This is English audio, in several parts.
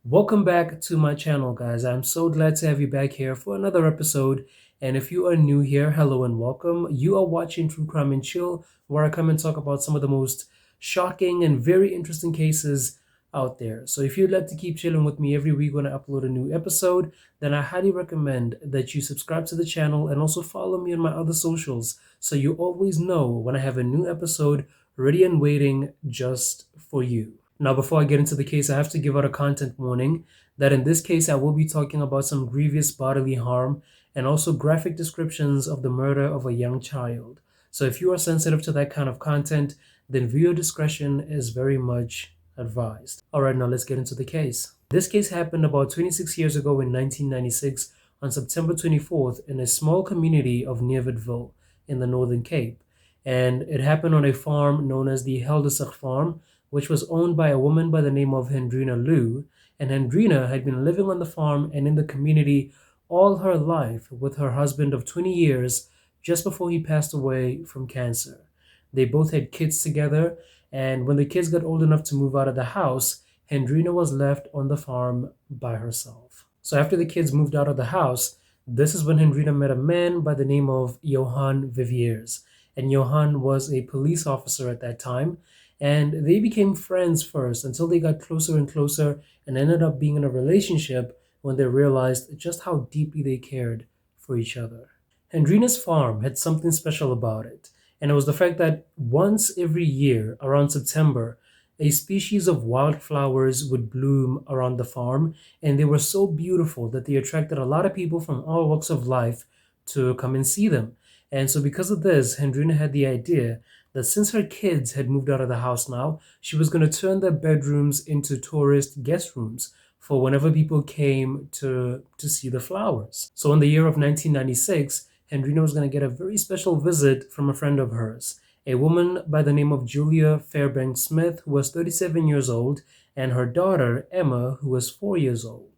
Welcome back to my channel, guys. I'm so glad to have you back here for another episode. And if you are new here, hello and welcome. You are watching True Crime and Chill, where I come and talk about some of the most shocking and very interesting cases out there. So if you'd like to keep chilling with me every week when I upload a new episode, then I highly recommend that you subscribe to the channel and also follow me on my other socials so you always know when I have a new episode ready and waiting just for you. Now, before I get into the case, I have to give out a content warning that in this case, I will be talking about some grievous bodily harm and also graphic descriptions of the murder of a young child. So if you are sensitive to that kind of content, then viewer discretion is very much advised. All right, now let's get into the case. This case happened about 26 years ago in 1996 on September 24th in a small community of Neerwoodville in the Northern Cape. And it happened on a farm known as the Heldersek farm, which was owned by a woman by the name of Hendrina Lou, and Hendrina had been living on the farm and in the community all her life with her husband of 20 years just before he passed away from cancer. They both had kids together, and when the kids got old enough to move out of the house, Hendrina was left on the farm by herself. So after the kids moved out of the house, this is when Hendrina met a man by the name of Johann Viviers, and Johann was a police officer at that time, and they became friends first until they got closer and closer and ended up being in a relationship when they realized just how deeply they cared for each other. Hendrina's farm had something special about it, and it was the fact that once every year, around September, a species of wildflowers would bloom around the farm, and they were so beautiful that they attracted a lot of people from all walks of life to come and see them. And so because of this, Hendrina had the idea that since her kids had moved out of the house now, she was going to turn their bedrooms into tourist guest rooms for whenever people came to see the flowers. So in the year of 1996, Hendrina was going to get a very special visit from a friend of hers, a woman by the name of Julia Fairbanks Smith, who was 37 years old, and her daughter, Emma, who was 4 years old.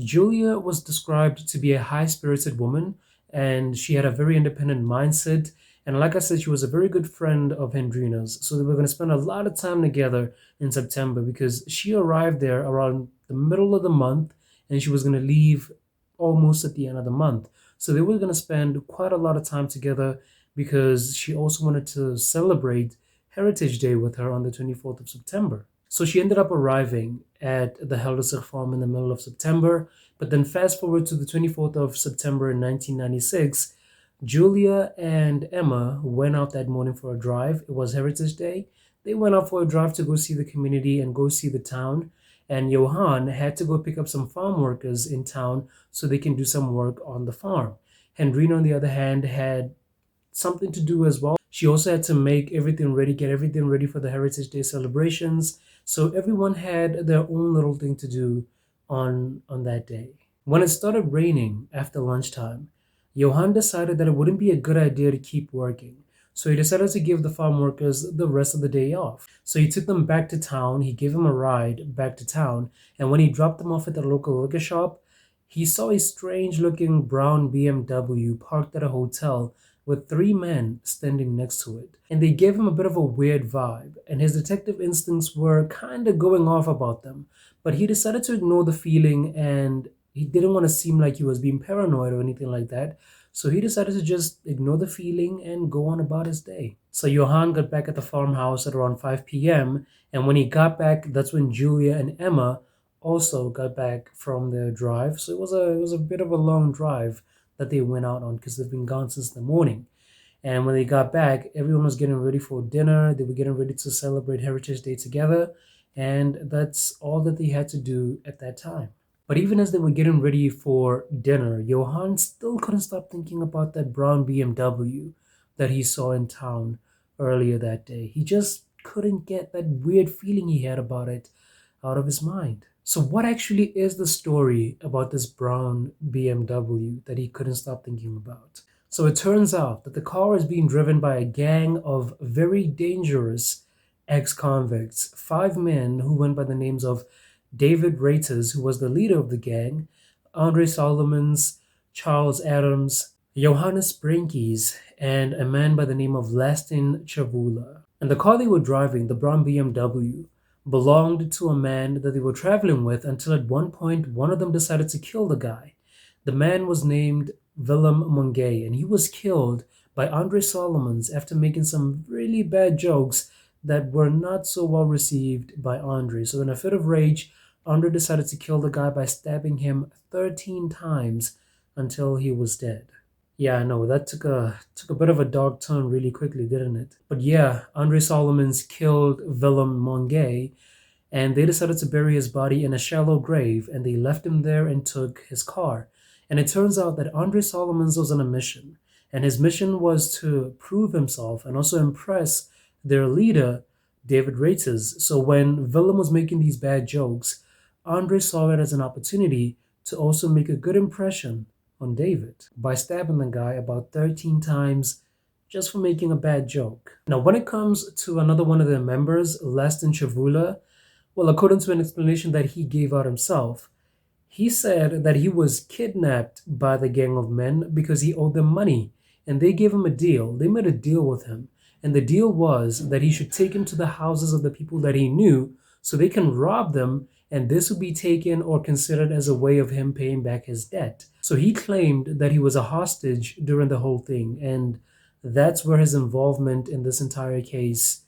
Julia was described to be a high-spirited woman, and she had a very independent mindset. And like I said, she was a very good friend of Hendrina's. So they were going to spend a lot of time together in September because she arrived there around the middle of the month and she was going to leave almost at the end of the month. So they were going to spend quite a lot of time together because she also wanted to celebrate Heritage Day with her on the 24th of September. So she ended up arriving at the Heldersek farm in the middle of September. But then fast forward to the 24th of September in 1996, Julia and Emma went out that morning for a drive. It was Heritage Day. They went out for a drive to go see the community and go see the town. And Johann had to go pick up some farm workers in town so they can do some work on the farm. Hendrina, on the other hand, had something to do as well. She also had to make everything ready, get everything ready for the Heritage Day celebrations. So everyone had their own little thing to do on that day. When it started raining after lunchtime, Johann decided that it wouldn't be a good idea to keep working. So he decided to give the farm workers the rest of the day off. So he took them back to town, he gave them a ride back to town, and when he dropped them off at the local liquor shop, he saw a strange looking brown BMW parked at a hotel with 3 men standing next to it. And they gave him a bit of a weird vibe, and his detective instincts were kind of going off about them. But he decided to ignore the feeling, and he didn't want to seem like he was being paranoid or anything like that. So he decided to just ignore the feeling and go on about his day. So Johann got back at the farmhouse at around 5 p.m. And when he got back, that's when Julia and Emma also got back from their drive. So it was a bit of a long drive that they went out on because they've been gone since the morning. And when they got back, everyone was getting ready for dinner. They were getting ready to celebrate Heritage Day together. And that's all that they had to do at that time. But even as they were getting ready for dinner, Johann still couldn't stop thinking about that brown BMW that he saw in town earlier that day. He just couldn't get that weird feeling he had about it out of his mind. So what actually is the story about this brown BMW that he couldn't stop thinking about? So it turns out that the car is being driven by a gang of very dangerous ex-convicts, 5 men who went by the names of David Reiters, who was the leader of the gang, Andre Solomons, Charles Adams, Johannes Brinkies, and a man by the name of Lastin Chavula. And the car they were driving, the brown BMW, belonged to a man that they were traveling with until at one point one of them decided to kill the guy. The man was named Willem Mungay, and he was killed by Andre Solomons after making some really bad jokes that were not so well received by Andre. So in a fit of rage, Andre decided to kill the guy by stabbing him 13 times until he was dead. Yeah, I know that took a bit of a dark turn really quickly, didn't it? But yeah, Andre Solomons killed Willem Mongay, and they decided to bury his body in a shallow grave, and they left him there and took his car. And it turns out that Andre Solomons was on a mission, and his mission was to prove himself and also impress their leader, David Reiters. So when Willem was making these bad jokes, Andre saw it as an opportunity to also make a good impression on David by stabbing the guy about 13 times just for making a bad joke. Now, when it comes to another one of their members, Leston Chavula, well, according to an explanation that he gave out himself, he said that he was kidnapped by the gang of men because he owed them money, and they gave him a deal. They made a deal with him, and the deal was that he should take him to the houses of the people that he knew so they can rob them, and this would be taken or considered as a way of him paying back his debt. So he claimed that he was a hostage during the whole thing, and that's where his involvement in this entire case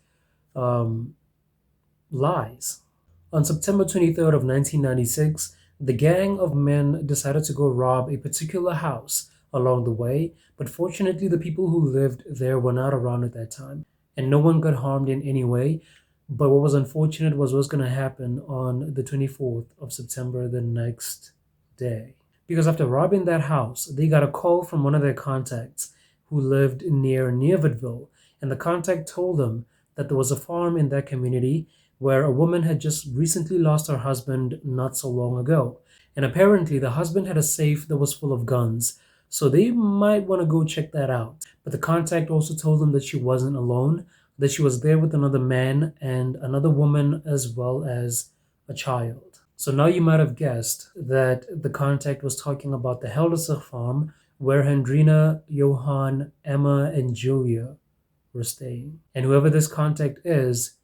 lies. On September 23rd of 1996, the gang of men decided to go rob a particular house along the way, but fortunately the people who lived there were not around at that time, and no one got harmed in any way. But what was unfortunate was what's going to happen on the 24th of September, the next day. Because after robbing that house, they got a call from one of their contacts who lived near Nevertville, and the contact told them that there was a farm in that community where a woman had just recently lost her husband not so long ago. And apparently the husband had a safe that was full of guns, so they might want to go check that out. But the contact also told them that she wasn't alone, that she was there with another man and another woman as well as a child. So now you might have guessed that the contact was talking about the Heldersek farm where Hendrina, Johann, Emma, and Julia were staying. And whoever this contact is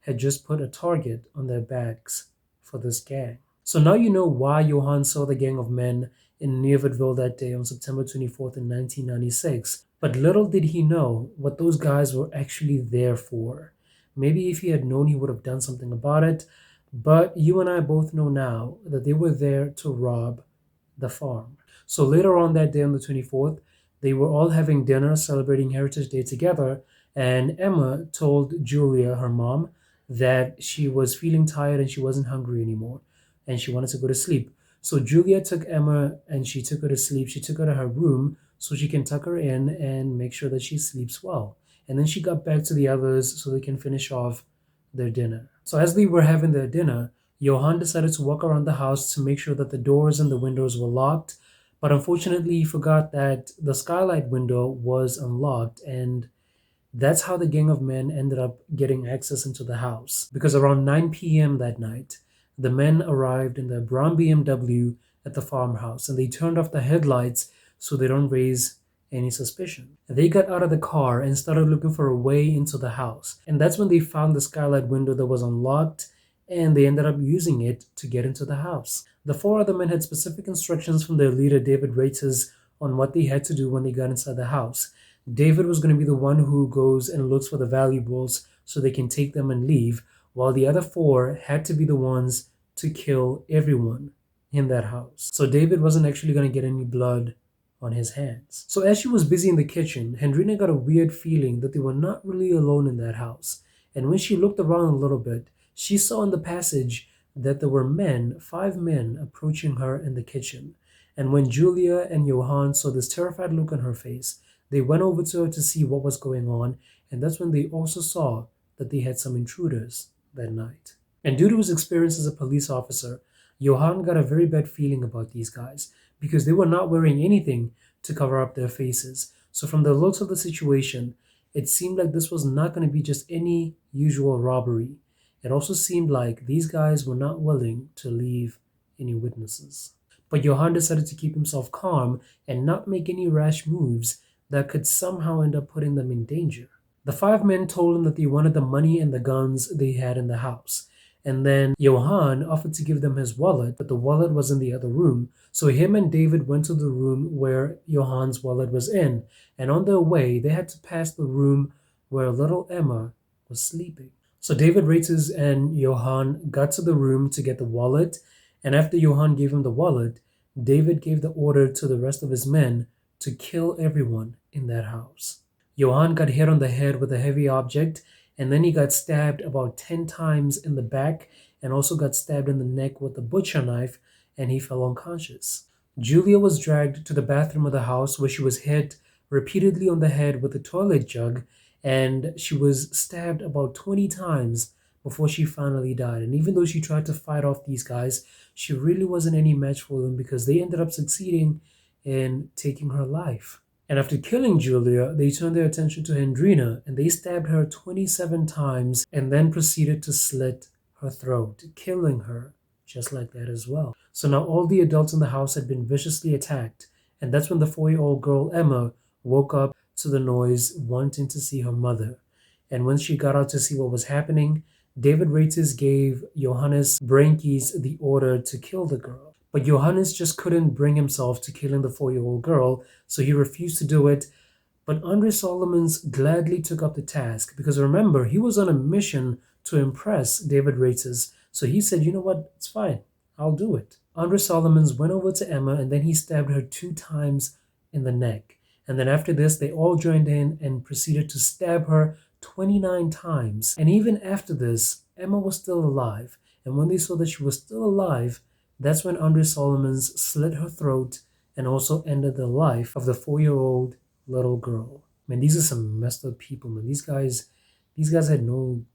had just put a target on their backs for this gang. So now you know why Johann saw the gang of men in Nevertville that day on September 24th in 1996. But little did he know what those guys were actually there for. Maybe if he had known, he would have done something about it. But you and I both know now that they were there to rob the farm. So later on that day on the 24th, they were all having dinner celebrating Heritage Day together, and Emma told Julia, her mom, that she was feeling tired and she wasn't hungry anymore and she wanted to go to sleep. So Julia took Emma and she took her to sleep. She took her to her room so she can tuck her in and make sure that she sleeps well. And then she got back to the others so they can finish off their dinner. So as they were having their dinner, Johann decided to walk around the house to make sure that the doors and the windows were locked. But unfortunately, he forgot that the skylight window was unlocked, and that's how the gang of men ended up getting access into the house. Because around 9 p.m. that night, the men arrived in their brown BMW at the farmhouse, and they turned off the headlights so they don't raise any suspicion. They got out of the car and started looking for a way into the house. And that's when they found the skylight window that was unlocked, and they ended up using it to get into the house. The four other men had specific instructions from their leader, David Reiters, on what they had to do when they got inside the house. David was going to be the one who goes and looks for the valuables so they can take them and leave, while the other four had to be the ones to kill everyone in that house. So David wasn't actually going to get any blood on his hands. So as she was busy in the kitchen, Hendrina got a weird feeling that they were not really alone in that house. And when she looked around a little bit, she saw in the passage that there were men, 5 men, approaching her in the kitchen. And when Julia and Johann saw this terrified look on her face, they went over to her to see what was going on, and that's when they also saw that they had some intruders that night. And due to his experience as a police officer, Johann got a very bad feeling about these guys because they were not wearing anything to cover up their faces. So from the looks of the situation, it seemed like this was not going to be just any usual robbery. It also seemed like these guys were not willing to leave any witnesses. But Johann decided to keep himself calm and not make any rash moves that could somehow end up putting them in danger. The 5 men told him that they wanted the money and the guns they had in the house. And then Johann offered to give them his wallet, but the wallet was in the other room. So him and David went to the room where Johann's wallet was in. And on their way, they had to pass the room where little Emma was sleeping. So David Rates and Johann got to the room to get the wallet. And after Johann gave him the wallet, David gave the order to the rest of his men to kill everyone in that house. Johann got hit on the head with a heavy object, and then he got stabbed about 10 times in the back and also got stabbed in the neck with a butcher knife, and he fell unconscious. Julia was dragged to the bathroom of the house where she was hit repeatedly on the head with a toilet jug, and she was stabbed about 20 times before she finally died. And even though she tried to fight off these guys, she really wasn't any match for them because they ended up succeeding in taking her life. And after killing Julia, they turned their attention to Hendrina and they stabbed her 27 times and then proceeded to slit her throat, killing her just like that as well. So now all the adults in the house had been viciously attacked, and that's when the 4-year-old girl Emma woke up to the noise, wanting to see her mother. And when she got out to see what was happening, David Rates gave Johannes Brankies the order to kill the girl. But Johannes just couldn't bring himself to killing the 4-year-old girl, so he refused to do it. But Andre Solomons gladly took up the task because remember, he was on a mission to impress David Rates. So he said, you know what, it's fine, I'll do it. Andre Solomons went over to Emma and then he stabbed her 2 times in the neck. And then after this, they all joined in and proceeded to stab her 29 times. And even after this, Emma was still alive. And when they saw that she was still alive, that's when Andre Solomons slit her throat and also ended the life of the 4-year-old little girl. Man, these are some messed up people, man. These guys had no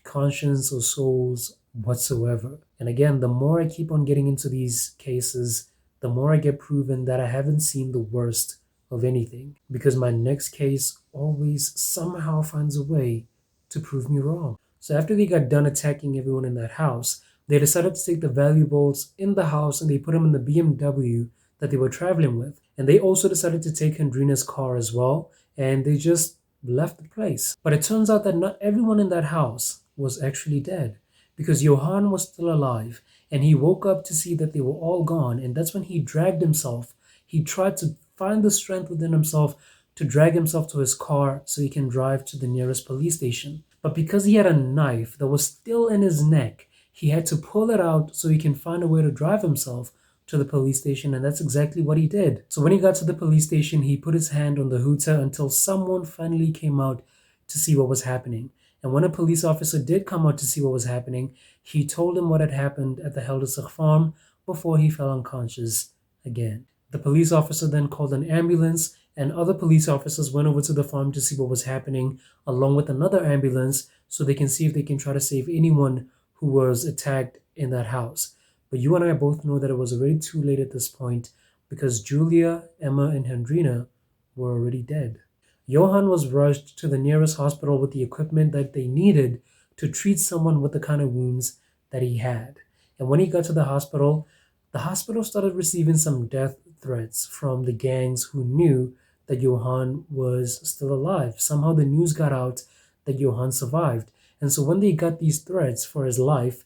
conscience or souls whatsoever. And again, the more I keep on getting into these cases, the more I get proven that I haven't seen the worst of anything, because my next case always somehow finds a way to prove me wrong. So after they got done attacking everyone in that house, they decided to take the valuables in the house and they put them in the BMW that they were traveling with. And they also decided to take Hendrina's car as well, and they just left the place. But it turns out that not everyone in that house was actually dead, because Johann was still alive, and he woke up to see that they were all gone, and that's when he dragged himself. He tried to find the strength within himself to drag himself to his car so he can drive to the nearest police station. But because he had a knife that was still in his neck, he had to pull it out so he can find a way to drive himself to the police station, and that's exactly what he did. So when he got to the police station, he put his hand on the hooter until someone finally came out to see what was happening. And when a police officer did come out to see what was happening, he told him what had happened at the Heldersek farm before he fell unconscious again. The police officer then called an ambulance, and other police officers went over to the farm to see what was happening, along with another ambulance, so they can see if they can try to save anyone who was attacked in that house. But you and I both know that it was already too late at this point, because Julia, Emma, and Hendrina were already dead. Johann was rushed to the nearest hospital with the equipment that they needed to treat someone with the kind of wounds that he had. And when he got to the hospital started receiving some death threats from the gangs who knew that Johann was still alive. Somehow the news got out that Johann survived. And so when they got these threats for his life,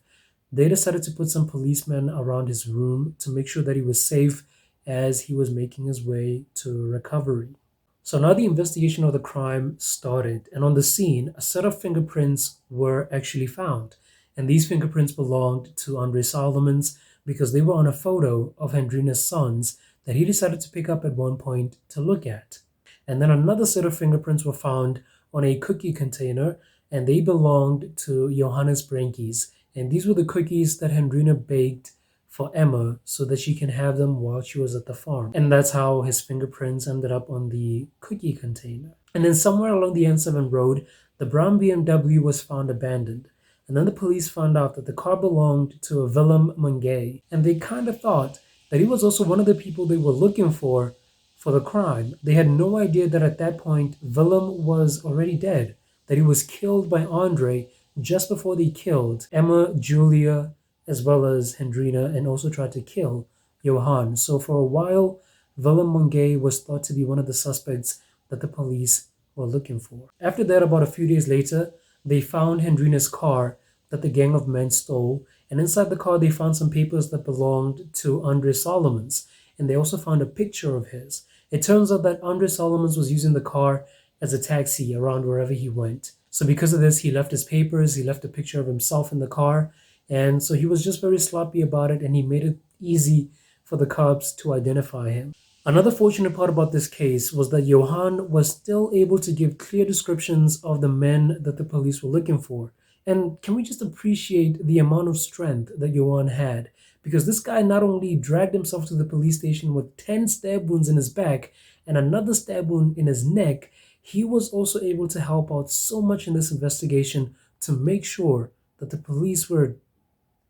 they decided to put some policemen around his room to make sure that he was safe as he was making his way to recovery. So now the investigation of the crime started, and on the scene, a set of fingerprints were actually found. And these fingerprints belonged to Andre Solomons because they were on a photo of Hendrina's sons that he decided to pick up at one point to look at. And then another set of fingerprints were found on a cookie container, and they belonged to Johannes Brankies. And these were the cookies that Hendrina baked for Emma so that she can have them while she was at the farm. And that's how his fingerprints ended up on the cookie container. And then somewhere along the N7 road, the brown BMW was found abandoned. And then the police found out that the car belonged to a Willem Mungay. And they kind of thought that he was also one of the people they were looking for the crime. They had no idea that at that point, Willem was already dead, that he was killed by Andre just before they killed Emma, Julia, as well as Hendrina, and also tried to kill Johann. So for a while, Willem Mungay was thought to be one of the suspects that the police were looking for. After that, about a few days later, they found Hendrina's car that the gang of men stole, and inside the car they found some papers that belonged to Andre Solomons, and they also found a picture of his. It turns out that Andre Solomons was using the car as a taxi around wherever he went. So because of this, he left his papers, he left a picture of himself in the car, and so he was just very sloppy about it, and he made it easy for the cops to identify him. Another fortunate part about this case was that Johann was still able to give clear descriptions of the men that the police were looking for. And can we just appreciate the amount of strength that Johann had? Because this guy not only dragged himself to the police station with 10 stab wounds in his back and another stab wound in his neck, he was also able to help out so much in this investigation to make sure that the police were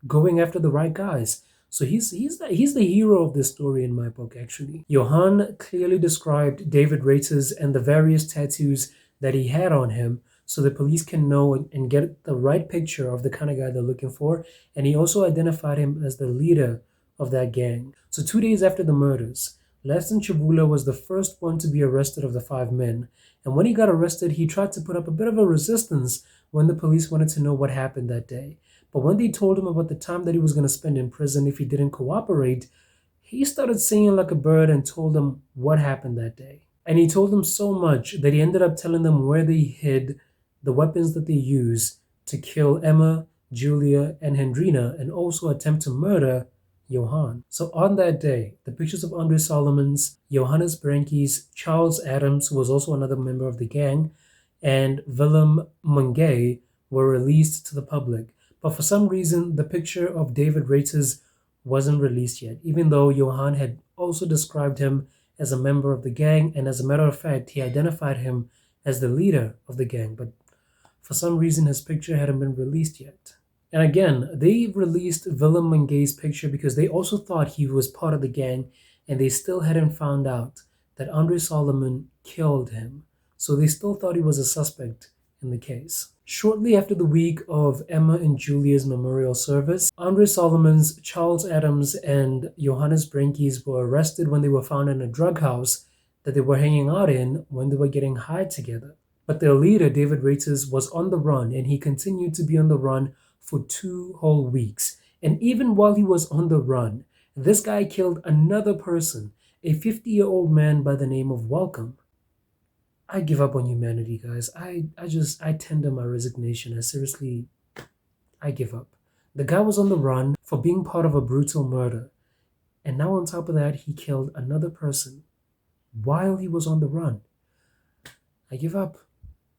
going after the right guys. So he's the hero of this story in my book, actually. Johann clearly described David Reiters and the various tattoos that he had on him so the police can know and get the right picture of the kind of guy they're looking for. And he also identified him as the leader of that gang. So 2 days after the murders, Leston Chabula was the first one to be arrested of the 5 men. And when he got arrested, he tried to put up a bit of a resistance when the police wanted to know what happened that day. But when they told him about the time that he was going to spend in prison if he didn't cooperate, he started singing like a bird and told them what happened that day. And he told them so much that he ended up telling them where they hid the weapons that they used to kill Emma, Julia, and Hendrina, and also attempt to murder Johann. So on that day, the pictures of Andre Solomons, Johannes Brenkies, Charles Adams, who was also another member of the gang, and Willem Mungay were released to the public. But for some reason, the picture of David Reiters wasn't released yet, even though Johann had also described him as a member of the gang, and as a matter of fact, he identified him as the leader of the gang, but for some reason his picture hadn't been released yet. And again, they released Willem Mungay's picture because they also thought he was part of the gang, and they still hadn't found out that Andre Solomon killed him, so they still thought he was a suspect in the case. Shortly after the week of Emma and Julia's memorial service, Andre Solomons, Charles Adams, and Johannes Brenkies were arrested when they were found in a drug house that they were hanging out in when they were getting high together. But their leader, David Reiters, was on the run, and he continued to be on the run for 2 whole weeks. And even while he was on the run, this guy killed another person, a 50-year-old man by the name of Welcome. I give up on humanity, guys. I tender my resignation. I give up. The guy was on the run for being part of a brutal murder. And now on top of that, he killed another person while he was on the run. I give up.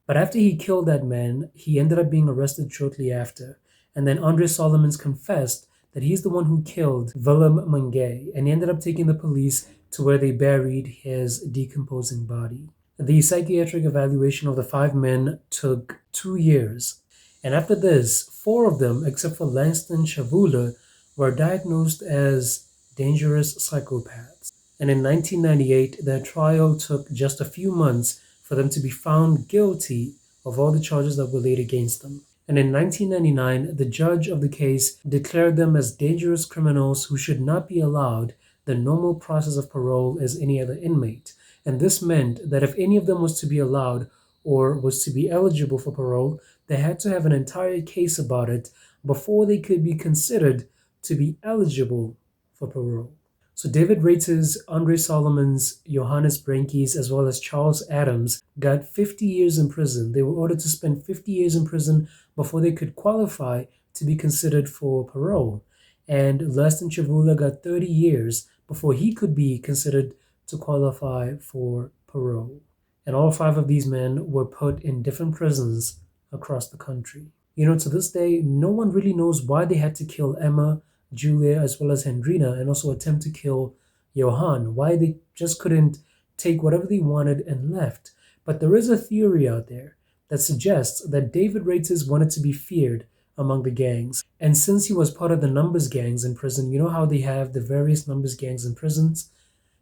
But after he killed that man, he ended up being arrested shortly after. And then Andre Solomons confessed that he's the one who killed Willem Mungay. And he ended up taking the police to where they buried his decomposing body. The psychiatric evaluation of the 5 men took 2 years, and after this, 4 of them, except for Langston Chabula, were diagnosed as dangerous psychopaths. And in 1998, their trial took just a few months for them to be found guilty of all the charges that were laid against them. And in 1999, the judge of the case declared them as dangerous criminals who should not be allowed the normal process of parole as any other inmate. And this meant that if any of them was to be allowed or was to be eligible for parole, they had to have an entire case about it before they could be considered to be eligible for parole. So David Reiters, Andre Solomons, Johannes Brenkies, as well as Charles Adams got 50 years in prison. They were ordered to spend 50 years in prison before they could qualify to be considered for parole. And Leston Chabula got 30 years before he could be considered to qualify for parole. And all 5 of these men were put in different prisons across the country. You know, to this day, no one really knows why they had to kill Emma, Julia, as well as Hendrina, and also attempt to kill Johann, why they just couldn't take whatever they wanted and left. But there is a theory out there that suggests that David Reiters wanted to be feared among the gangs. And since he was part of the numbers gangs in prison, you know how they have the various numbers gangs in prisons?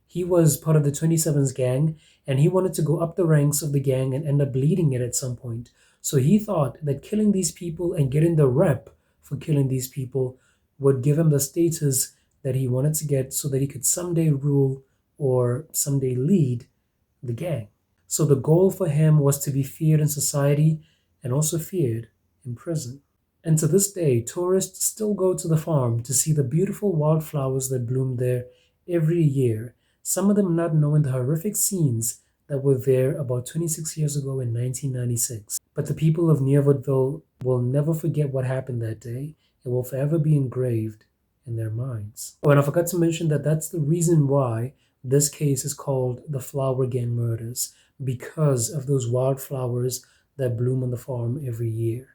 He was part of the 27's gang, and he wanted to go up the ranks of the gang and end up leading it at some point. So he thought that killing these people and getting the rep for killing these people would give him the status that he wanted to get so that he could someday rule or someday lead the gang. So the goal for him was to be feared in society and also feared in prison. And to this day, tourists still go to the farm to see the beautiful wildflowers that bloom there every year, some of them not knowing the horrific scenes that were there about 26 years ago in 1996. But the people of Nearwoodville will never forget what happened that day. It will forever be engraved in their minds. Oh, and I forgot to mention that that's the reason why this case is called the Flower Gang Murders, because of those wildflowers that bloom on the farm every year.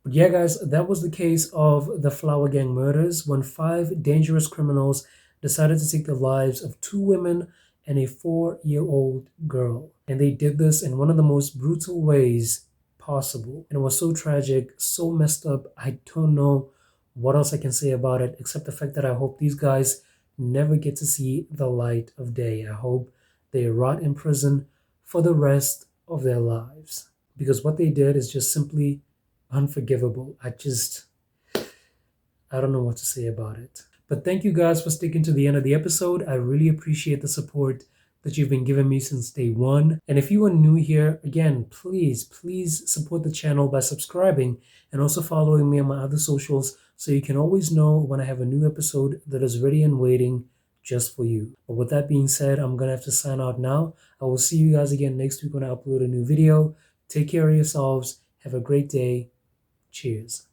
But yeah, guys, that was the case of the Flower Gang Murders, when 5 dangerous criminals decided to take the lives of 2 women and a 4-year-old girl. And they did this in one of the most brutal ways possible. And it was so tragic, so messed up. I don't know what else I can say about it, except the fact that I hope these guys never get to see the light of day. I hope they rot in prison for the rest of their lives, because what they did is just simply unforgivable. I don't know what to say about it. But thank you guys for sticking to the end of the episode. I really appreciate the support that you've been giving me since day one. And if you are new here, again, please support the channel by subscribing and also following me on my other socials, so you can always know when I have a new episode that is ready and waiting just for you. But with that being said, I'm gonna have to sign out now. I will see you guys again next week when I upload a new video. Take care of yourselves. Have a great day. Cheers.